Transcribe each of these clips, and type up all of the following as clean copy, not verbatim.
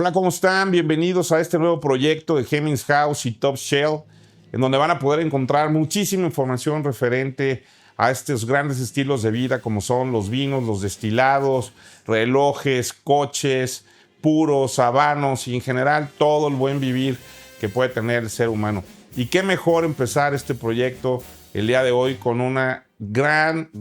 Hola, ¿cómo están? Bienvenidos a este nuevo proyecto de Hemmings House y Top Shelf, en donde van a poder encontrar muchísima información referente a estos grandes estilos de vida como son los vinos, los destilados, relojes, coches, puros, habanos y en general todo el buen vivir que puede tener el ser humano. Y qué mejor empezar este proyecto el día de hoy con una gran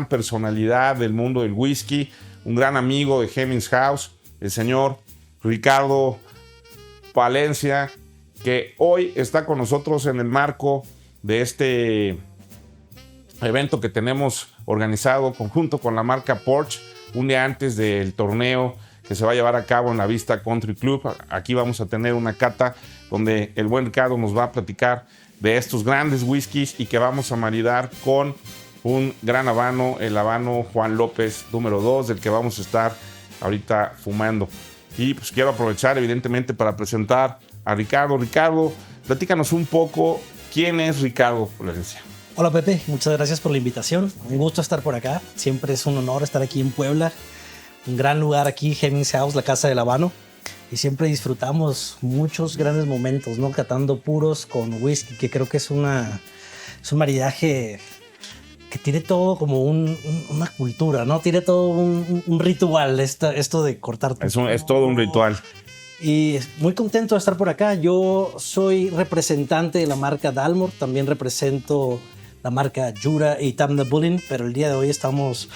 personalidad del mundo del whisky, un gran amigo de Hemmings House, el señor Ricardo Palencia, que hoy está con nosotros en el marco de este evento que tenemos organizado conjunto con la marca Porsche, un día antes del torneo que se va a llevar a cabo en la Vista Country Club. Aquí vamos a tener una cata donde el buen Ricardo nos va a platicar de estos grandes whiskies y que vamos a maridar con un gran habano, el habano Juan López número 2, del que vamos a estar ahorita fumando. Y pues quiero aprovechar evidentemente para presentar a Ricardo. Ricardo, platícanos un poco quién es Ricardo Palencia. Hola Pepe, muchas gracias por la invitación. Un gusto estar por acá. Siempre es un honor estar aquí en Puebla. Un gran lugar aquí, Hemmings House, la casa del habano. Y siempre disfrutamos muchos grandes momentos, ¿no? Catando puros con whisky, que creo que es un maridaje que tiene todo como una cultura, ¿no? Tiene todo un ritual, esto de cortar. Es todo un ritual. Y muy contento de estar por acá. Yo soy representante de la marca Dalmor, también represento la marca Jura y Tamna Bullin, pero el día de hoy estamos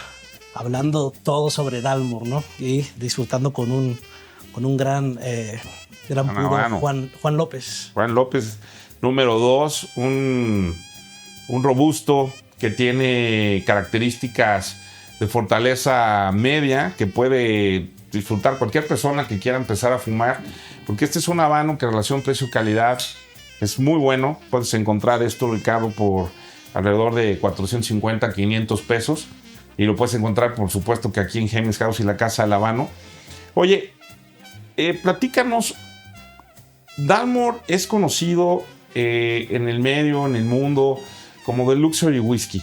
hablando todo sobre Dalmor, ¿no? Y disfrutando con un gran puro, Juan López. Juan López, número 2, un robusto que tiene características de fortaleza media que puede disfrutar cualquier persona que quiera empezar a fumar, porque este es un habano que en relación precio-calidad es muy bueno. Puedes encontrar esto, Ricardo, por alrededor de 450, 500 pesos, y lo puedes encontrar, por supuesto, que aquí en Hemmings House y la Casa del Habano. Oye, platícanos, Dalmor es conocido en el medio, en el mundo, como de luxury whisky.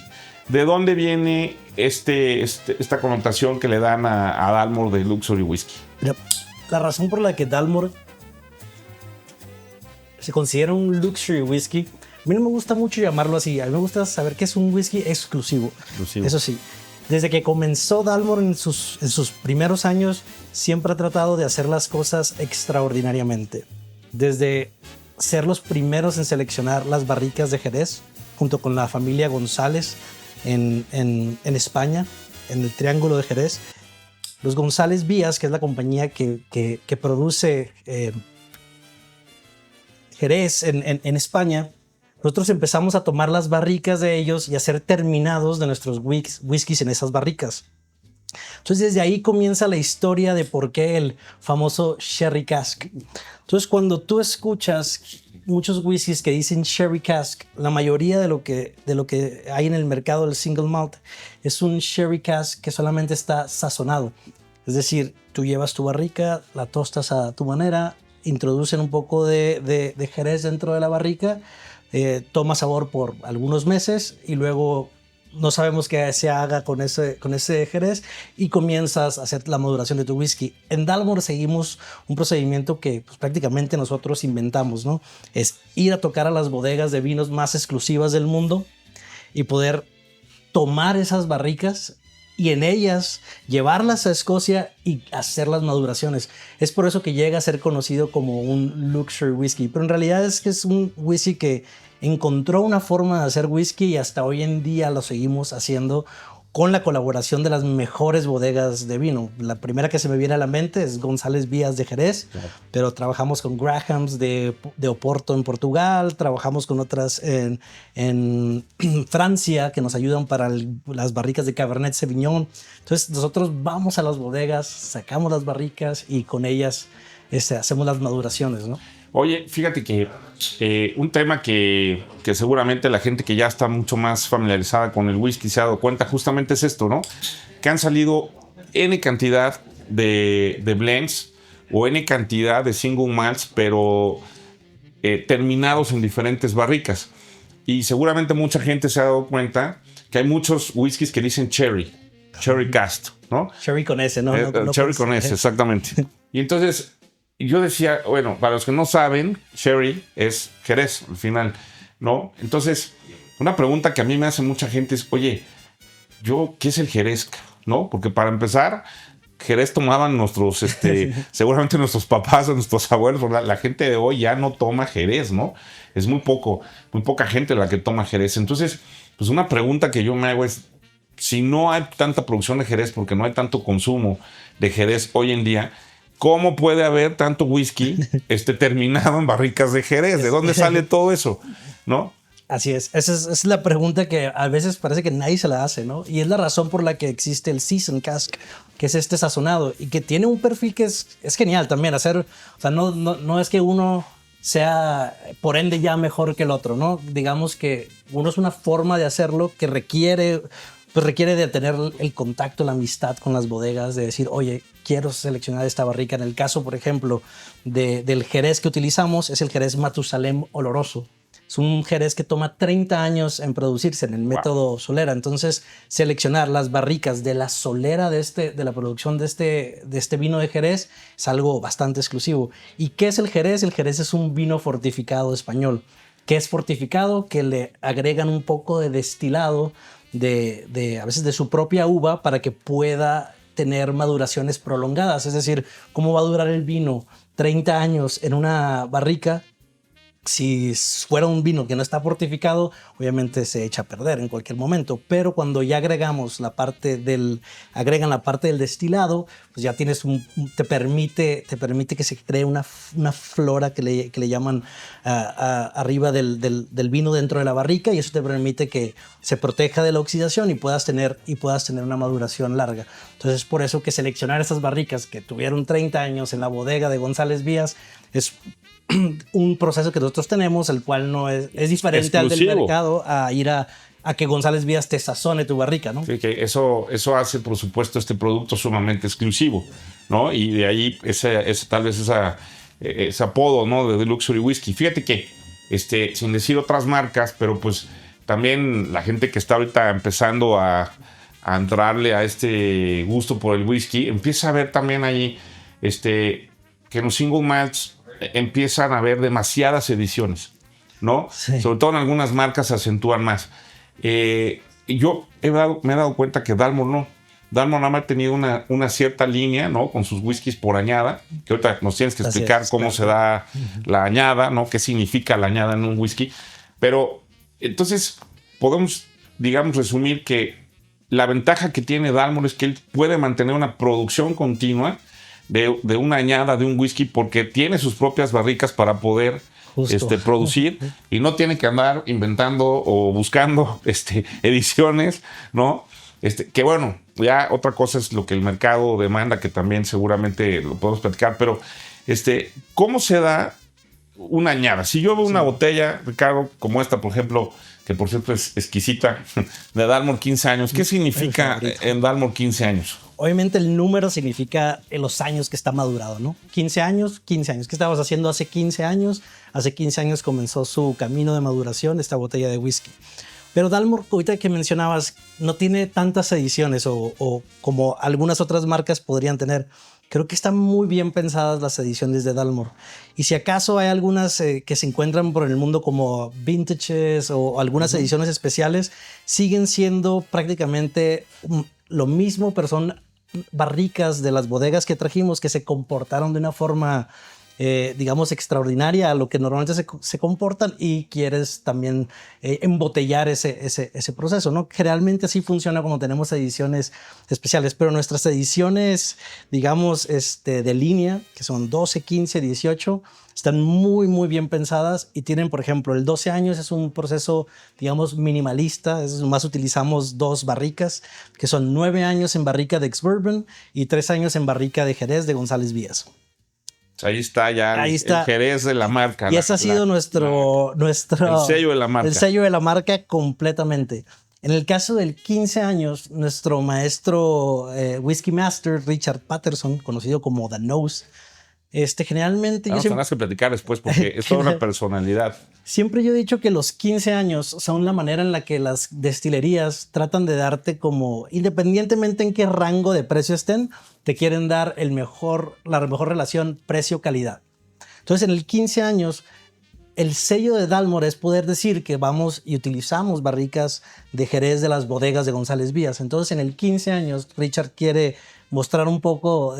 ¿De dónde viene esta connotación que le dan a Dalmor de luxury whisky? Mira, la razón por la que Dalmor se considera un luxury whisky, a mí no me gusta mucho llamarlo así. A mí me gusta saber que es un whisky exclusivo. Eso sí, desde que comenzó Dalmor en sus primeros años, siempre ha tratado de hacer las cosas extraordinariamente. Desde ser los primeros en seleccionar las barricas de Jerez, junto con la familia González en España, en el Triángulo de Jerez. Los González Vías, que es la compañía que produce Jerez en España, nosotros empezamos a tomar las barricas de ellos y hacer terminados de nuestros whiskies en esas barricas. Entonces desde ahí comienza la historia de por qué el famoso Sherry Cask. Entonces cuando tú escuchas muchos whiskies que dicen Sherry Cask, la mayoría de lo que hay en el mercado del single malt es un Sherry Cask que solamente está sazonado. Es decir, tú llevas tu barrica, la tostas a tu manera, introducen un poco de Jerez dentro de la barrica, toma sabor por algunos meses y luego no sabemos qué se haga con ese Jerez y comienzas a hacer la maduración de tu whisky. En Dalmor seguimos un procedimiento que pues, prácticamente nosotros inventamos, ¿no? Es ir a tocar a las bodegas de vinos más exclusivas del mundo y poder tomar esas barricas y en ellas llevarlas a Escocia y hacer las maduraciones. Es por eso que llega a ser conocido como un luxury whisky, pero en realidad es que es un whisky que encontró una forma de hacer whisky y hasta hoy en día lo seguimos haciendo con la colaboración de las mejores bodegas de vino. La primera que se me viene a la mente es González Vías de Jerez, pero trabajamos con Grahams de Oporto en Portugal, trabajamos con otras en Francia que nos ayudan para las barricas de Cabernet Sauvignon. Entonces nosotros vamos a las bodegas, sacamos las barricas y con ellas hacemos las maduraciones, ¿no? Oye, fíjate que un tema que seguramente la gente que ya está mucho más familiarizada con el whisky se ha dado cuenta justamente es esto, ¿no? Que han salido N cantidad de blends o N cantidad de single malts, pero terminados en diferentes barricas. Y seguramente mucha gente se ha dado cuenta que hay muchos whiskies que dicen Cherry Cask, ¿no? Cherry con S, ¿no? Cherry con S, exactamente. Y entonces yo decía, bueno, para los que no saben, Sherry es Jerez al final, ¿no? Entonces, una pregunta que a mí me hace mucha gente es, oye, ¿qué es el Jerez? ¿No? Porque para empezar, Jerez tomaban nuestros, seguramente nuestros papás o nuestros abuelos. La gente de hoy ya no toma Jerez, ¿no? Es muy poca gente la que toma Jerez. Entonces, pues una pregunta que yo me hago es, si no hay tanta producción de Jerez, porque no hay tanto consumo de Jerez hoy en día, ¿cómo puede haber tanto whisky terminado en barricas de Jerez? ¿De dónde sale todo eso? ¿No? Así es. Esa es la pregunta que a veces parece que nadie se la hace, ¿no? Y es la razón por la que existe el Season Cask, que es sazonado y que tiene un perfil que es genial también hacer. O sea, no es que uno sea por ende ya mejor que el otro, ¿no? Digamos que uno es una forma de hacerlo que requiere de tener el contacto, la amistad con las bodegas, de decir, oye, quiero seleccionar esta barrica. En el caso, por ejemplo, del Jerez que utilizamos, es el Jerez Matusalem Oloroso. Es un Jerez que toma 30 años en producirse en el método solera. Entonces, seleccionar las barricas de la solera de la producción de este vino de Jerez es algo bastante exclusivo. ¿Y qué es el Jerez? El Jerez es un vino fortificado español. ¿Qué es fortificado? Que le agregan un poco de destilado a veces de su propia uva para que pueda tener maduraciones prolongadas. Es decir, ¿cómo va a durar el vino 30 años en una barrica? Si fuera un vino que no está fortificado, obviamente se echa a perder en cualquier momento. Pero cuando ya agregan la parte del destilado, pues ya tienes te permite que se cree una flora que le llaman arriba del vino dentro de la barrica, y eso te permite que se proteja de la oxidación y puedas tener una maduración larga. Entonces es por eso que seleccionar esas barricas que tuvieron 30 años en la bodega de González Vías es un proceso que nosotros tenemos, el cual no es diferente al del mercado, a ir a que González Vías te sazone tu barrica, ¿no? Sí, que eso hace, por supuesto, este producto sumamente exclusivo, ¿no? Y de ahí tal vez ese apodo, ¿no? De Luxury Whisky. Fíjate que, sin decir otras marcas, pero pues también la gente que está ahorita empezando a entrarle a este gusto por el whisky, empieza a ver también ahí, que en los single malts empiezan a haber demasiadas ediciones, ¿no? Sí. Sobre todo en algunas marcas se acentúan más. Y yo me he dado cuenta que Dalmor no. Dalmor nada más ha tenido una cierta línea, ¿no? Con sus whiskies por añada, que ahorita nos tienes que explicar cómo se da la añada, ¿no? Qué significa la añada en un whisky. Pero entonces podemos, digamos, resumir que la ventaja que tiene Dalmor es que él puede mantener una producción continua de una añada de un whisky, porque tiene sus propias barricas para poder producir, y no tiene que andar inventando o buscando ediciones, ¿no? Que bueno, ya otra cosa es lo que el mercado demanda, que también seguramente lo podemos platicar, pero ¿cómo se da una añada? Si yo veo una botella, Ricardo, como esta, por ejemplo, que por cierto es exquisita, de Dalmor 15 años, ¿qué significa en Dalmor 15 años? Obviamente el número significa los años que está madurado, ¿no? 15 años. ¿Qué estábamos haciendo hace 15 años? Hace 15 años comenzó su camino de maduración esta botella de whisky. Pero Dalmor, ahorita que mencionabas, no tiene tantas ediciones o como algunas otras marcas podrían tener. Creo que están muy bien pensadas las ediciones de Dalmor. Y si acaso hay algunas que se encuentran por el mundo como vintages o algunas ediciones especiales, siguen siendo prácticamente lo mismo, pero son barricas de las bodegas que trajimos que se comportaron de una forma, digamos, extraordinaria a lo que normalmente se comportan, y quieres también embotellar ese proceso, ¿no? Generalmente así funciona cuando tenemos ediciones especiales, pero nuestras ediciones, digamos, de línea, que son 12, 15, 18, están muy, muy bien pensadas y tienen, por ejemplo, el 12 años es un proceso, digamos, minimalista. Es más, utilizamos 2 barricas, que son 9 años en barrica de ex-bourbon y 3 años en barrica de Jerez de González Vías. Ahí está ya el Jerez de la marca. Y ese ha sido nuestro el sello de la marca. El sello de la marca completamente. En el caso del 15 años, nuestro maestro Whisky Master, Richard Patterson, conocido como The Nose, generalmente... Tenemos que platicar después, porque es toda una personalidad. Siempre yo he dicho que los 15 años son la manera en la que las destilerías tratan de darte como, independientemente en qué rango de precio estén, te quieren dar la mejor relación precio-calidad. Entonces, en el 15 años, el sello de Dalmor es poder decir que vamos y utilizamos barricas de Jerez de las bodegas de González Vías. Entonces, en el 15 años, Richard quiere mostrar un poco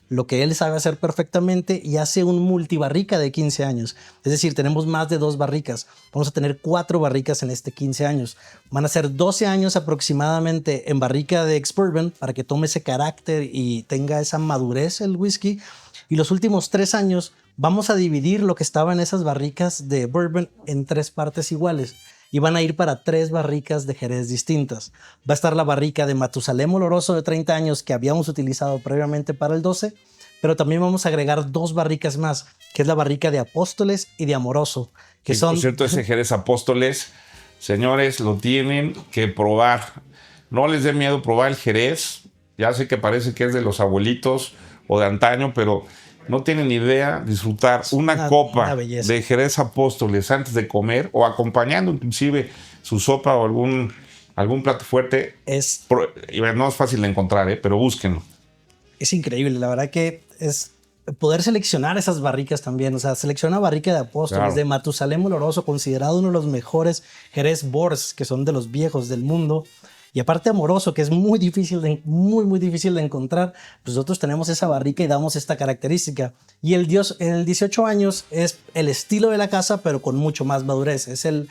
lo que él sabe hacer perfectamente y hace un multibarrica de 15 años. Es decir, tenemos más de 2 barricas. Vamos a tener 4 barricas en este 15 años. Van a ser 12 años aproximadamente en barrica de ex-bourbon para que tome ese carácter y tenga esa madurez el whisky. Y los últimos 3 años vamos a dividir lo que estaba en esas barricas de bourbon en 3 partes iguales. Y van a ir para 3 barricas de Jerez distintas. Va a estar la barrica de Matusalem Oloroso de 30 años que habíamos utilizado previamente para el 12, pero también vamos a agregar 2 barricas más, que es la barrica de Apóstoles y de Amoroso. Que son... Por cierto, ese Jerez Apóstoles, señores, lo tienen que probar. No les dé miedo probar el Jerez. Ya sé que parece que es de los abuelitos o de antaño, pero no tienen idea disfrutar una copa de Jerez Apóstoles antes de comer o acompañando inclusive su sopa o algún plato fuerte. No es fácil de encontrar, pero búsquenlo. Es increíble, la verdad que es poder seleccionar esas barricas también. O sea, selecciona una barrica de Apóstoles, claro, de Matusalem Oloroso, considerado uno de los mejores Jerez Bors, que son de los viejos del mundo. Y aparte Amoroso, que es muy difícil de encontrar, pues nosotros tenemos esa barrica y damos esta característica. Y el 18 años es el estilo de la casa, pero con mucho más madurez. Es el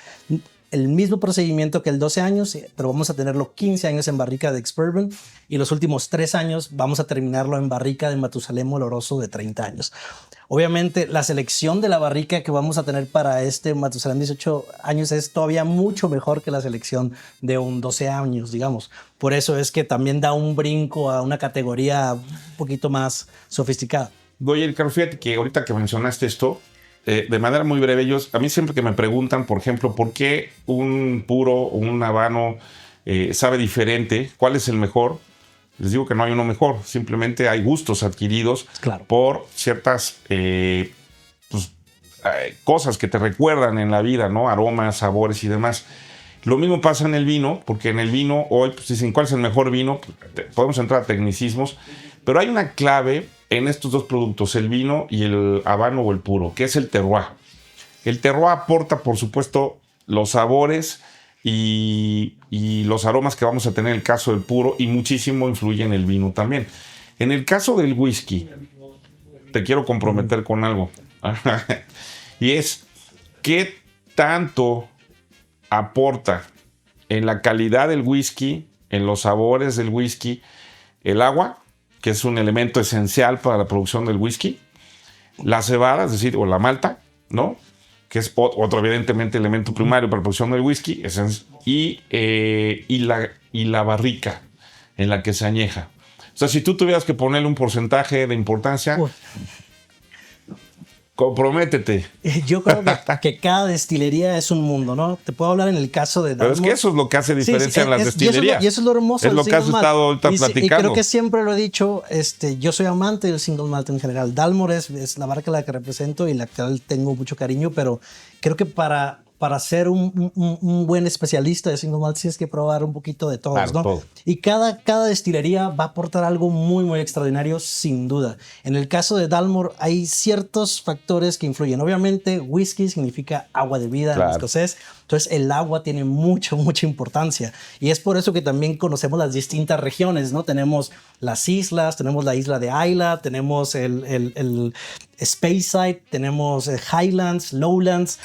mismo procedimiento que el 12 años, pero vamos a tenerlo 15 años en barrica de ex-bourbon y los últimos 3 años vamos a terminarlo en barrica de Matusalem Oloroso de 30 años. Obviamente, la selección de la barrica que vamos a tener para este Matusalem 18 años es todavía mucho mejor que la selección de un 12 años, digamos. Por eso es que también da un brinco a una categoría un poquito más sofisticada. Oye, Carlos, fíjate que ahorita que mencionaste esto, de manera muy breve, a mí siempre que me preguntan, por ejemplo, ¿por qué un puro o un habano sabe diferente? ¿Cuál es el mejor? Les digo que no hay uno mejor, simplemente hay gustos adquiridos, claro, por ciertas cosas que te recuerdan en la vida, ¿no? Aromas, sabores y demás. Lo mismo pasa en el vino, porque en el vino hoy pues, dicen cuál es el mejor vino, podemos entrar a tecnicismos, pero hay una clave en estos 2 productos, el vino y el habano o el puro, que es el terroir. El terroir aporta, por supuesto, los sabores y los aromas que vamos a tener en el caso del puro, y muchísimo influye en el vino también. En el caso del whisky, te quiero comprometer con algo. Y es, ¿qué tanto aporta en la calidad del whisky, en los sabores del whisky, el agua, que es un elemento esencial para la producción del whisky, la cebada, es decir, o la malta, ¿no?, que es otro evidentemente elemento primario para la producción del whisky, y la barrica en la que se añeja? O sea, si tú tuvieras que ponerle un porcentaje de importancia, comprométete. Yo creo que cada destilería es un mundo, ¿no? Te puedo hablar en el caso de Dalmor. Pero es que eso es lo que hace diferencia en las destilerías. Y eso es lo hermoso. Es lo que has estado ahorita platicando. Y creo que siempre lo he dicho, yo soy amante del single malt en general. Dalmor es la marca a la que represento y la que tengo mucho cariño, pero creo que para ser un buen especialista de single malt tienes que probar un poquito de todos, claro, ¿no? Todo. Y cada destilería va a aportar algo muy, muy extraordinario, sin duda. En el caso de Dalmor hay ciertos factores que influyen. Obviamente, whisky significa agua de vida, claro, en escocés. Entonces, el agua tiene mucha importancia. Y es por eso que también conocemos las distintas regiones, ¿no? Tenemos las islas, tenemos la isla de Islay, tenemos el Speyside, tenemos Highlands, Lowlands,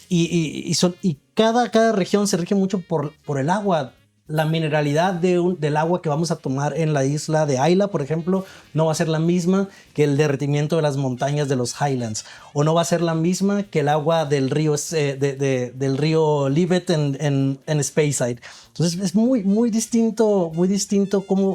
y cada región se rige mucho por el agua. La mineralidad del agua que vamos a tomar en la isla de Islay, por ejemplo, no va a ser la misma que el derretimiento de las montañas de los Highlands, o no va a ser la misma que el agua del río Livet en Speyside. Entonces es muy distinto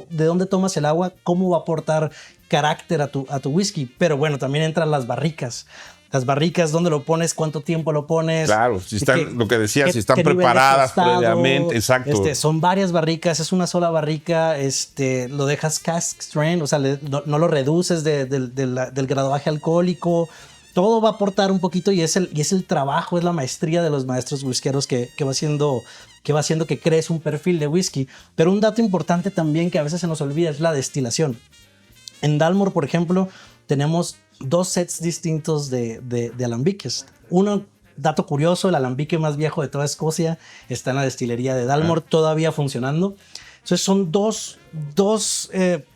de dónde tomas el agua, cómo va a aportar carácter a tu whisky. Pero bueno, también entran las barricas. Las barricas, ¿dónde lo pones? ¿Cuánto tiempo lo pones? Claro, si están, lo que decías, si están preparadas previamente, exacto. Son varias barricas, es una sola barrica, lo dejas cask strength, o sea, no lo reduces del graduaje alcohólico. todo va a aportar un poquito y es el trabajo, es la maestría de los maestros whiskeros que va haciendo que crees un perfil de whisky. Pero un dato importante también que a veces se nos olvida es la destilación. En Dalmor, por ejemplo, tenemos 2 sets distintos de alambiques. Uno, dato curioso, el alambique más viejo de toda Escocia está en la destilería de Dalmor, todavía funcionando. Entonces son dos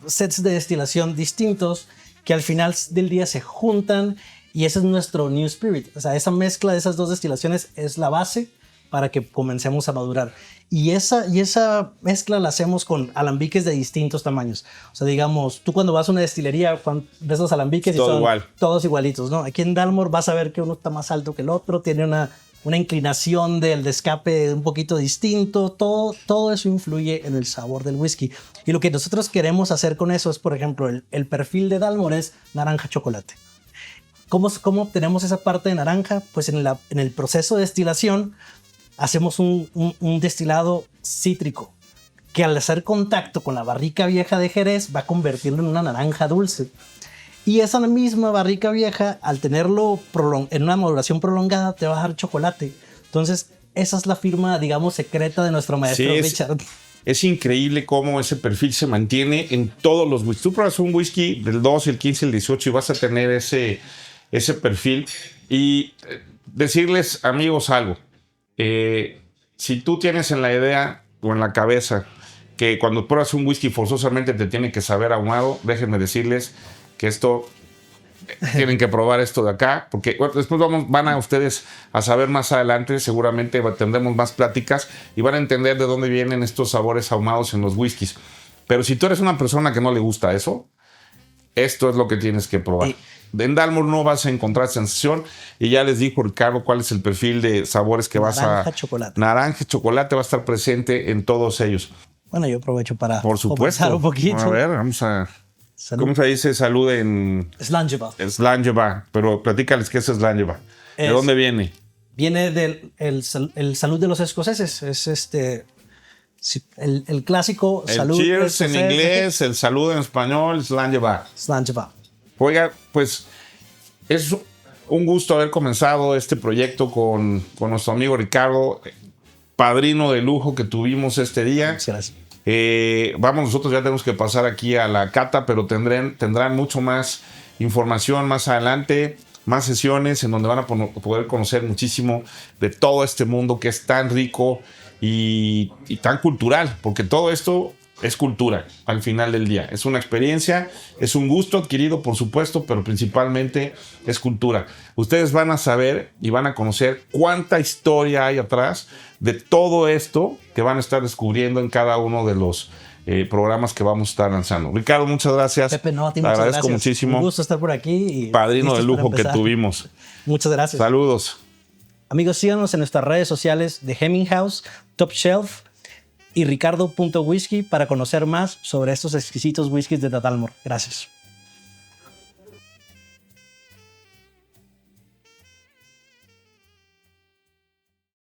sets de destilación distintos que al final del día se juntan y ese es nuestro New Spirit. O sea, esa mezcla de esas 2 destilaciones es la base para que comencemos a madurar. Y esa mezcla la hacemos con alambiques de distintos tamaños. O sea, digamos, tú cuando vas a una destilería ves los alambiques y son todos igualitos, ¿no? Aquí en Dalmor vas a ver que uno está más alto que el otro, tiene una inclinación del escape un poquito distinto. Todo eso influye en el sabor del whisky. Y lo que nosotros queremos hacer con eso es, por ejemplo, el perfil de Dalmor es naranja chocolate. ¿Cómo obtenemos esa parte de naranja? Pues en el proceso de destilación hacemos un destilado cítrico que al hacer contacto con la barrica vieja de Jerez va a convertirlo en una naranja dulce. Y esa misma barrica vieja, al tenerlo en una maduración prolongada, te va a dar chocolate. Entonces, esa es la firma, digamos, secreta de nuestro maestro Richard. Es increíble cómo ese perfil se mantiene en todos los whiskies. Tú pruebas un whisky del 12, el 15, el 18 y vas a tener ese perfil. Y decirles, amigos, algo. Si tú tienes en la idea o en la cabeza que cuando pruebas un whisky forzosamente te tiene que saber ahumado, déjenme decirles que tienen que probar esto de acá, porque después van a ustedes a saber más adelante, seguramente tendremos más pláticas y van a entender de dónde vienen estos sabores ahumados en los whiskies. Pero si tú eres una persona que no le gusta eso, esto es lo que tienes que probar. En Dalmor no vas a encontrar sensación y ya les dijo Ricardo cuál es el perfil de sabores que naranja, chocolate. Naranja, chocolate va a estar presente en todos ellos. Bueno, yo aprovecho para por supuesto un poquito. A ver, vamos a... Salud. ¿Cómo se dice salud en...? Slanjeva. Slanjeva, pero platícales qué es Slanjeva. ¿De dónde viene? Viene del el salud de los escoceses. Es el clásico el salud. Cheers en inglés, el salud en español, Slanjeva. Slanjeva. Oiga, pues es un gusto haber comenzado este proyecto con nuestro amigo Ricardo, padrino de lujo que tuvimos este día. Muchas gracias. Nosotros ya tenemos que pasar aquí a la cata, pero tendrán mucho más información más adelante, más sesiones en donde van a poder conocer muchísimo de todo este mundo que es tan rico y tan cultural, porque todo esto es cultura al final del día. Es una experiencia, es un gusto adquirido, por supuesto, pero principalmente es cultura. Ustedes van a saber y van a conocer cuánta historia hay atrás de todo esto que van a estar descubriendo en cada uno de los programas que vamos a estar lanzando. Ricardo, muchas gracias. Pepe, no, a ti te muchas agradezco gracias. muchísimo. Un gusto estar por aquí. Padrino de lujo que tuvimos. Muchas gracias. Saludos. Amigos, síganos en nuestras redes sociales de Hemming House, Top Shelf y ricardo.whisky para conocer más sobre estos exquisitos whiskies de Dalmor. Gracias.